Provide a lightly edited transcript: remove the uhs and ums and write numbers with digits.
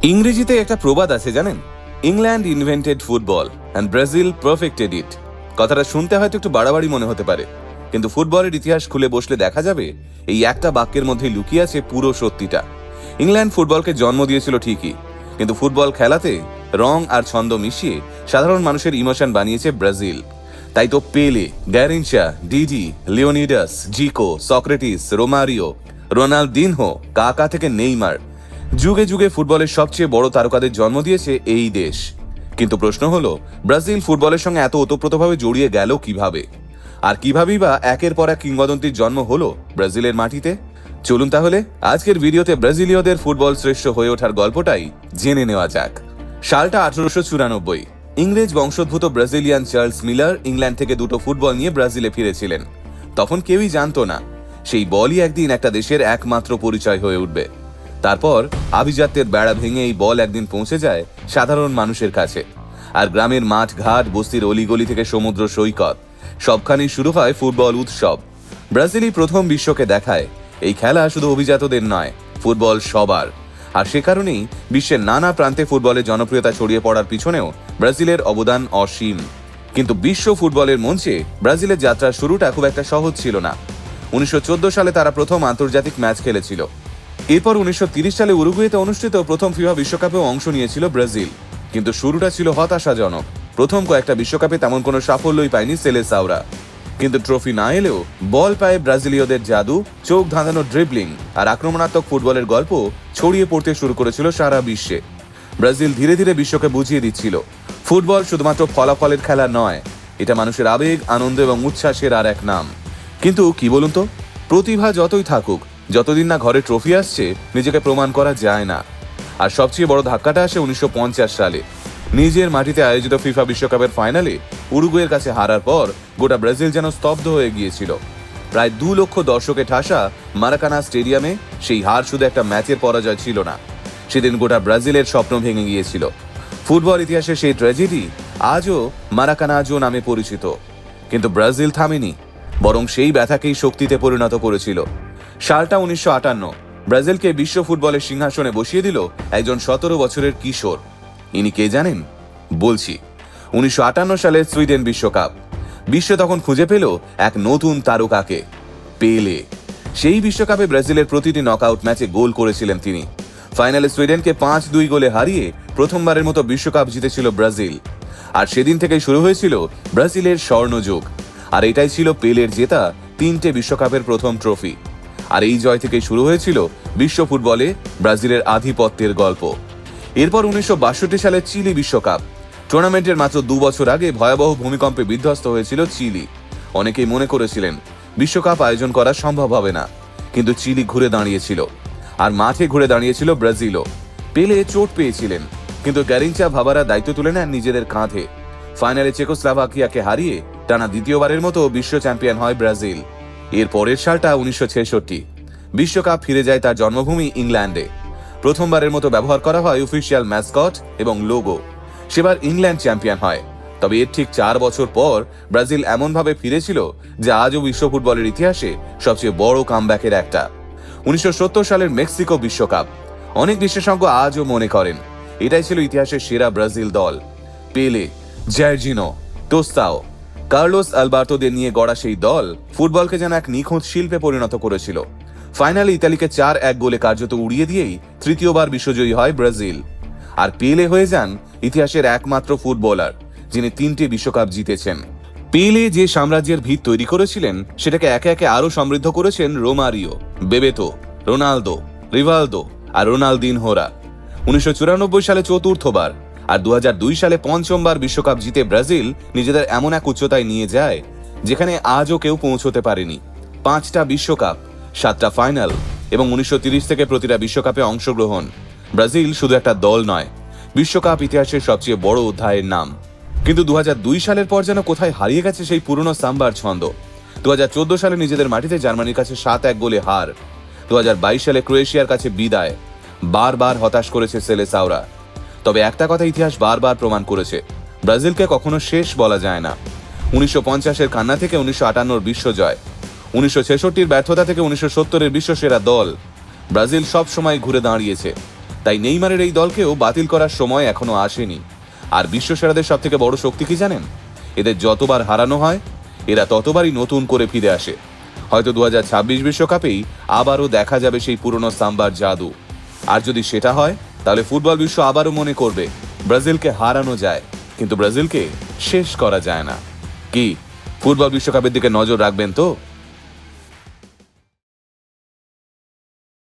ইংরেজিতে একটা প্রবাদ আছে জানেন, England invented football and Brazil perfected it. কথাটা শুনতে হয়তো একটু বাড়াবাড়ি মনে হতে পারে, কিন্তু ফুটবলের ইতিহাস খুলে বসলে দেখা যাবে এই একটা বাক্যের মধ্যে লুকিয়ে আছে পুরো সত্যিটা। ইংল্যান্ড ফুটবলকে জন্ম দিয়েছিল ঠিকই, কিন্তু ফুটবল খেলাতে রং আর ছন্দ মিশিয়ে সাধারণ মানুষের ইমোশন বানিয়েছে ব্রাজিল। তাই তো পেলে, গ্যারিনচা, ডিডি, লিওনিডাস, জিকো, সক্রেটিস, রোমারিও, রোনাল্ডিনহো, কাকা থেকে নেইমার, যুগে যুগে ফুটবলের সবচেয়ে বড় তারকাদের জন্ম দিয়েছে এই দেশ। কিন্তু প্রশ্ন হলো, ব্রাজিল ফুটবলের সঙ্গে এত ওতপ্রোতভাবে জড়িয়ে গেল কিভাবে? আর কিভাবেই বা একের পর এক কিংবদন্তির জন্ম হলো ব্রাজিলের মাটিতে? চলুন তাহলে আজকের ভিডিওতে ব্রাজিলীয়দের ফুটবল শ্রেষ্ঠ হয়ে ওঠার গল্পটাই জেনে নেওয়া যাক। সালটা 1894। ইংরেজ বংশোদ্ভূত ব্রাজিলিয়ান চার্লস মিলার ইংল্যান্ড থেকে দুটো ফুটবল নিয়ে ব্রাজিলে ফিরেছিলেন। তখন কেউই জানতো না সেই বলই একদিন একটা দেশের একমাত্র পরিচয় হয়ে উঠবে। তারপর আভিজাত্যের বেড়া ভেঙে এই বল একদিন পৌঁছে যায় সাধারণ মানুষের কাছে। আর গ্রামের মাঠ ঘাট, বস্তির অলিগলি থেকে সমুদ্র সৈকত, সবখানেই শুরু হয় ফুটবল উৎসব। ব্রাজিলই প্রথম বিশ্বকে দেখায় এই খেলা শুধু অভিজাতদের নয়, ফুটবল সবার। আর সে কারণেই বিশ্বের নানা প্রান্তে ফুটবলের জনপ্রিয়তা ছড়িয়ে পড়ার পিছনেও ব্রাজিলের অবদান অসীম। কিন্তু বিশ্ব ফুটবলের মঞ্চে ব্রাজিলের যাত্রার শুরুটা খুব একটা সহজ ছিল না। 1914 সালে তারা প্রথম আন্তর্জাতিক ম্যাচ খেলেছিল। এরপর 1930 সালে উরুগুয়েতে অনুষ্ঠিত প্রথম ফিফা বিশ্বকাপেও অংশ নিয়েছিল ব্রাজিল। কিন্তু শুরুটা ছিল হতাশাজনক। প্রথম কয়েকটা বিশ্বকাপে তেমন কোনো সাফল্যই পায়নি সেলেসাওরা। কিন্তু ট্রফি না এলেও বল পায়ে ব্রাজিলীয়দের জাদু, চোখ ধাঁধানো ড্রিবলিং আর আক্রমণাত্মক ফুটবলের গল্প ছড়িয়ে পড়তে শুরু করেছিল সারা বিশ্বে। ব্রাজিল ধীরে ধীরে বিশ্বকে বুঝিয়ে দিচ্ছিল ফুটবল শুধুমাত্র ফলাফলের খেলা নয়, এটা মানুষের আবেগ, আনন্দ এবং উচ্ছ্বাসের আর এক নাম। কিন্তু কি বলুন তো, প্রতিভা যতই থাকুক, যতদিন না ঘরে ট্রফি আসছে, নিজেকে প্রমাণ করা যায় না। আর সবচেয়ে বড় ধাক্কাটা আসে 1950 সালে। নিজের মাটিতে আয়োজিত ফিফা বিশ্বকাপের ফাইনালে উরুগুয়ের কাছে হারার পর গোটা ব্রাজিল যেন স্তব্ধ হয়ে গিয়েছিল। প্রায় 2 লক্ষ দর্শকে ঠাসা মারাকানা স্টেডিয়ামে সেই হার শুধু একটা ম্যাচের পরাজয় ছিল না, সেদিন গোটা ব্রাজিলের স্বপ্ন ভেঙে গিয়েছিল। ফুটবল ইতিহাসে সেই ট্র্যাজেডি আজও মারাকানাজো নামে পরিচিত। কিন্তু ব্রাজিল থামেনি, বরং সেই ব্যথাকেই শক্তিতে পরিণত করেছিল। সালটা 1958। ব্রাজিলকে বিশ্ব ফুটবলের সিংহাসনে বসিয়ে দিল একজন 17 বছরের কিশোর। ইনি কে জানেন? বলছি, 1958 সালের সুইডেন বিশ্বকাপ। বিশ্ব তখন খুঁজে পেল এক নতুন তারকাকে, পেলে। সেই বিশ্বকাপে ব্রাজিলের প্রতিটি নকআউট ম্যাচে গোল করেছিলেন তিনি। ফাইনালে সুইডেনকে 5-2 গোলে হারিয়ে প্রথমবারের মতো বিশ্বকাপ জিতেছিল ব্রাজিল। আর সেদিন থেকেই শুরু হয়েছিল ব্রাজিলের স্বর্ণযুগ। আর এটাই ছিল পেলের জেতা 3টে বিশ্বকাপের প্রথম ট্রফি। আর এই জয় থেকেই শুরু হয়েছিল বিশ্ব ফুটবলে ব্রাজিলের আধিপত্যের গল্প। এরপর 1962 সালে চিলি বিশ্বকাপ। টুর্নামেন্টের মাত্র 2 বছর আগে ভয়াবহ ভূমিকম্পে বিধ্বস্ত হয়েছিল চিলি। অনেকেই মনে করেছিলেন বিশ্বকাপ আয়োজন করা সম্ভব হবে না, কিন্তু চিলি ঘুরে দাঁড়িয়েছিল। আর মাঠে ঘুরে দাঁড়িয়েছিল ব্রাজিলও। পেলে চোট পেয়েছিলেন, কিন্তু গ্যারিনচা ভাবারা দায়িত্ব তুলে নেন নিজেদের কাঁধে। ফাইনালে চেকোস্লোভাকিয়াকে হারিয়ে টানা দ্বিতীয়বারের মতো বিশ্ব চ্যাম্পিয়ন হয় ব্রাজিল। এর পরের সালটা 1966। বিশ্বকাপ ফিরে যায় তার জন্মভূমি ইংল্যান্ডে। প্রথমবারের মতো ব্যবহার করা হয় অফিসিয়াল ম্যাসকট এবং লোগো। সেবার ইংল্যান্ড চ্যাম্পিয়ন হয়। তবে এর ঠিক 4 বছর পর ব্রাজিল এমনভাবে ফিরেছিল যা আজও বিশ্ব ফুটবলের ইতিহাসে সবচেয়ে বড় কামব্যাকের একটা। 1970 সালের মেক্সিকো বিশ্বকাপ। অনেক বিশেষজ্ঞ আজও মনে করেন এটাই ছিল ইতিহাসের সেরা ব্রাজিল দল। পেলে, জার্জিনো, টোস্তাও, কার্লোস আলবার্তোদের নিয়ে গড়া সেই দল ফুটবলকে যেন এক নিখুঁত শিল্পে পরিণত করেছিল। ফাইনালে ইতালিকে 4-1 গোলে কার্যত উড়িয়ে দিয়েই তৃতীয়বার বিশ্বজয়ী হয় ব্রাজিল। আর পেলে হয়ে যান ইতিহাসের একমাত্র ফুটবলার যিনি 3টে বিশ্বকাপ জিতেছেন। পেলে যে সাম্রাজ্যের ভিত তৈরি করেছিলেন সেটাকে একে একে আরো সমৃদ্ধ করেছেন রোমারিও, বেবেতো, রোনালদো, রিভালদো আর রোনালদিনহোরা। 1994 সালে চতুর্থবার আর 2002 সালে পঞ্চমবার বিশ্বকাপ জিতে ব্রাজিল নিজেদের এমন এক উচ্চতায় নিয়ে যায় যেখানে আজও কেউ পৌঁছতে পারেনি। 5টা বিশ্বকাপ, 7টা ফাইনাল এবং 1930 থেকে প্রতিটা বিশ্বকাপে অংশগ্রহণ। ব্রাজিল শুধু একটা দল নয়, বিশ্বকাপ ইতিহাসের সবচেয়ে বড় অধ্যায়ের নাম। কিন্তু 2002 সালের পর যেন কোথায় হারিয়ে গেছে সেই পুরনো সাম্বার ছন্দ। 2014 সালে নিজেদের মাটিতে জার্মানির কাছে 7-1 গোলে হার। 2022 সালে ক্রোয়েশিয়ার কাছে বিদায়। বারবার হতাশ করেছে সেলেসাওরা। তবে একটা কথা ইতিহাস বারবার প্রমাণ করেছে, ব্রাজিলকে কখনো শেষ বলা যায় না। 1950-এর কান্না থেকে 1958-র বিশ্বজয়, 1966-র ব্যর্থতা থেকে 1970-এর বিশ্বসেরা দল, ব্রাজিল সব সময় ঘুরে দাঁড়িয়েছে। তাই নেইমারের এই দলকেও বাতিল করার সময় এখনো আসেনি। আর বিশ্বসেরাদের সব থেকে বড় শক্তি কি জানেন? এদের যতবার হারানো হয় এরা ততবারই নতুন করে ফিরে আসে। হয়তো 2026 বিশ্বকাপেই আবারও দেখা যাবে সেই পুরনো সাম্বার জাদু। আর যদি সেটা হয় তাহলে ফুটবল বিশ্ব আবারও মনে করবে ব্রাজিলকে হারানো যায়, কিন্তু ব্রাজিলকে শেষ করা যায় না। কি ফুটবল বিশ্বকাপের দিকে নজর রাখবেন তো?